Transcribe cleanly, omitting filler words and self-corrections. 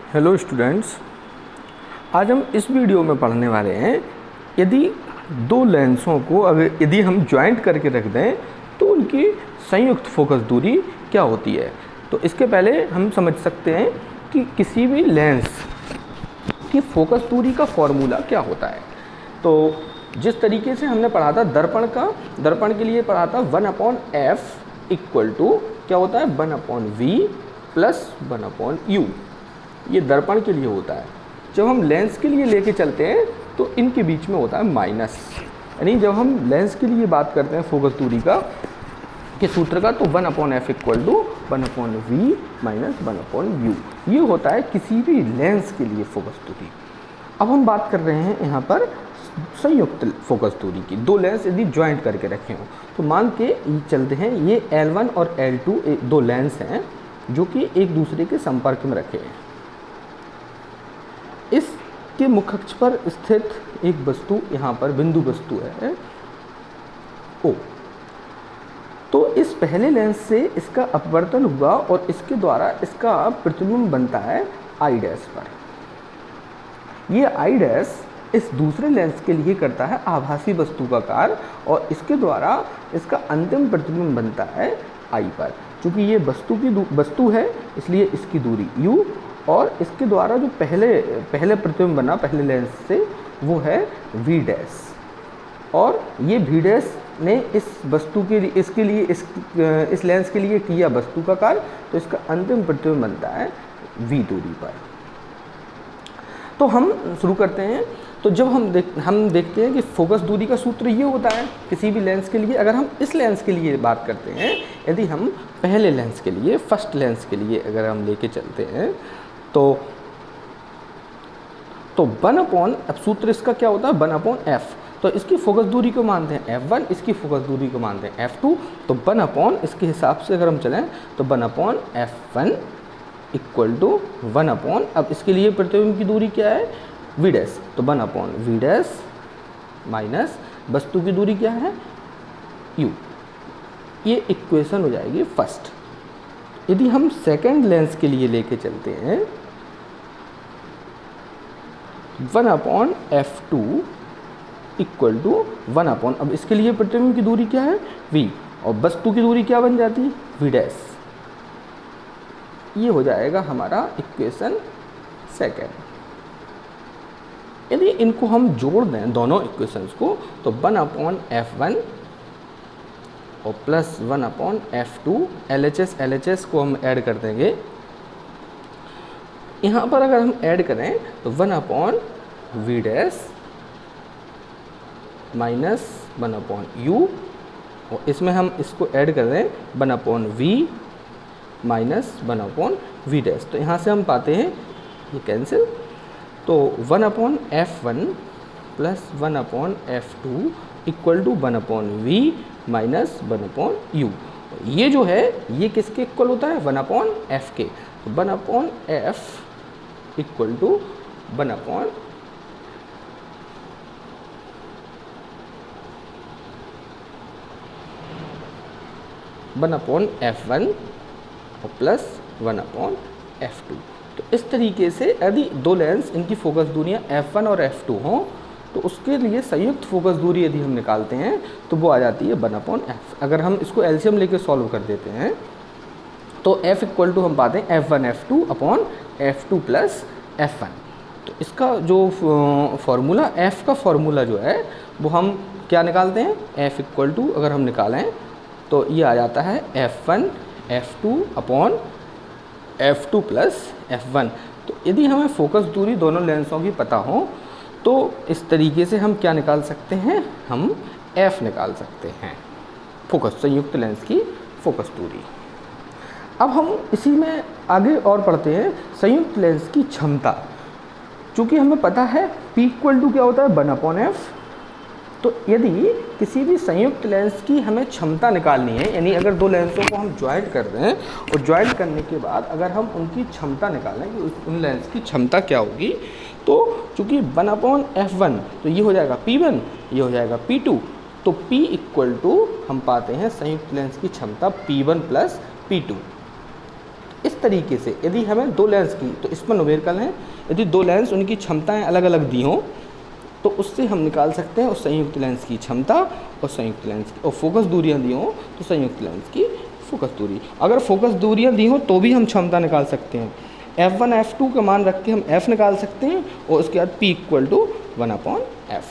Hello students, आज हम इस वीडियो में पढ़ने वाले हैं यदि दो लेंसों को यदि हम ज्वाइंट करके रख दें तो उनकी संयुक्त फोकस दूरी क्या होती है। तो इसके पहले हम समझ सकते हैं कि किसी भी लेंस की फोकस दूरी का फॉर्मूला क्या होता है। तो जिस तरीके से हमने पढ़ा था दर्पण के लिए पढ़ा था 1/f इक्वल टू क्या होता है 1/v प्लस 1/u। ये दर्पण के लिए होता है। जब हम लेंस के लिए लेके चलते हैं तो इनके बीच में होता है माइनस, यानी जब हम लेंस के लिए बात करते हैं फोकस दूरी का के सूत्र का तो 1/f equal to 1/v minus 1/u। ये होता है किसी भी लेंस के लिए फोकस दूरी। अब हम बात कर रहे हैं यहाँ पर संयुक्त फोकस दूरी की। दो लेंस यदि ज्वाइंट करके रखे हों तो मान के चलते हैं ये L1 और L2 दो लेंस हैं जो कि एक दूसरे के संपर्क में रखे हैं। इसके मुख्य अक्ष पर स्थित एक वस्तु यहाँ पर बिंदु वस्तु है O। तो इस पहले लेंस से इसका अपवर्तन हुआ और इसके द्वारा इसका प्रतिबिंब बनता है I डैश पर। ये I डैश इस दूसरे लेंस के लिए करता है आभासी वस्तु का कार्य और इसके द्वारा इसका अंतिम प्रतिबिंब बनता है I पर। चूँकि ये वस्तु है इसलिए इसकी दूरी U और इसके द्वारा जो पहले प्रतिबिंब बना पहले लेंस से वो है V डैश। और ये V डैश ने इस वस्तु के लिए इस लेंस के लिए किया वस्तु का कार्य, तो इसका अंतिम प्रतिबिंब बनता है V दूरी पर। तो हम शुरू करते हैं। तो जब हम देखते हैं कि फोकस दूरी का सूत्र ये होता है किसी भी लेंस के लिए। अगर हम इस लेंस के लिए बात करते हैं, यदि हम पहले लेंस के लिए फर्स्ट लेंस के लिए अगर हम लेके चलते हैं तो 1/f सूत्र इसका क्या होता है 1/f। तो इसकी फोकस दूरी को मानते हैं f1, इसकी फोकस दूरी को मानते हैं f2। तो 1/ इसके हिसाब से अगर हम चलें तो 1/f1 इक्वल टू 1/, अब इसके लिए प्रतिबिंब की दूरी क्या है v डैश, तो 1/v डैश माइनस वस्तु की दूरी क्या है u। ये इक्वेशन हो जाएगी फर्स्ट। यदि हम सेकंड लेंस के लिए लेके चलते हैं 1/f2 इक्वल टू 1/, अब इसके लिए प्रतिबिंब की दूरी क्या है v और वस्तु की दूरी क्या बन जाती है v डैश। ये हो जाएगा हमारा इक्वेशन सेकंड। यदि इनको हम जोड़ दें दोनों इक्वेशंस को तो 1/f1 और प्लस 1/f2 LHS को हम ऐड कर देंगे। यहाँ पर अगर हम ऐड करें तो 1/v डैश माइनस 1/u और इसमें हम इसको ऐड कर दें 1/v माइनस 1/v डैश। तो यहाँ से हम पाते हैं ये कैंसिल, तो 1/f1 plus 1/f2 equal to 1/v minus 1/u। ये जो है ये किसके इक्वल होता है 1/f के। तो 1/f इक्वल टू 1/f1 और प्लस 1/f2। तो इस तरीके से यदि दो लेंस इनकी फोकस दूरियां f1 और f2 हों तो उसके लिए संयुक्त फोकस दूरी यदि हम निकालते हैं तो वो आ जाती है 1/f। अगर हम इसको एलसीएम लेके सॉल्व कर देते हैं तो f इक्वल टू हम पाते हैं f1 f2 upon f2 plus f1। तो इसका जो फॉर्मूला f का फॉर्मूला जो है वो हम क्या निकालते हैं f इक्वल टू अगर हम निकालें तो ये आ जाता है f1 f2 upon f2 plus f1। तो यदि हमें फोकस दूरी दोनों लेंसों की पता हो तो इस तरीके से हम क्या निकाल सकते हैं, हम f निकाल सकते हैं संयुक्त लेंस की फोकस दूरी। अब हम इसी में आगे और पढ़ते हैं संयुक्त लेंस की क्षमता। चूँकि हमें पता है p इक्वल टू क्या होता है 1/f। तो यदि किसी भी संयुक्त लेंस की हमें क्षमता निकालनी है, यानी अगर दो लेंसों को हम ज्वाइंट कर दें और ज्वाइंट करने के बाद अगर हम उनकी क्षमता निकालें कि उन लेंस की क्षमता क्या होगी, तो चूँकि 1/f1 तो ये हो जाएगा p1, ये हो जाएगा p2। तो p इक्वल टू हम पाते हैं संयुक्त लेंस की क्षमता p1 प्लस p2। इस तरीके से यदि हमें दो लेंस की, तो इसमें न्यूमेरिकल है, यदि दो लेंस उनकी क्षमताएं अलग अलग दी हों तो उससे हम निकाल सकते हैं उस संयुक्त लेंस की क्षमता और संयुक्त लेंस की, और फोकस दूरियां दी हों तो संयुक्त लेंस की फोकस दूरी। अगर फोकस दूरियां दी हों तो भी हम क्षमता निकाल सकते हैं। F1 F2 का मान रख के हम F निकाल सकते हैं और उसके बाद P = 1/f।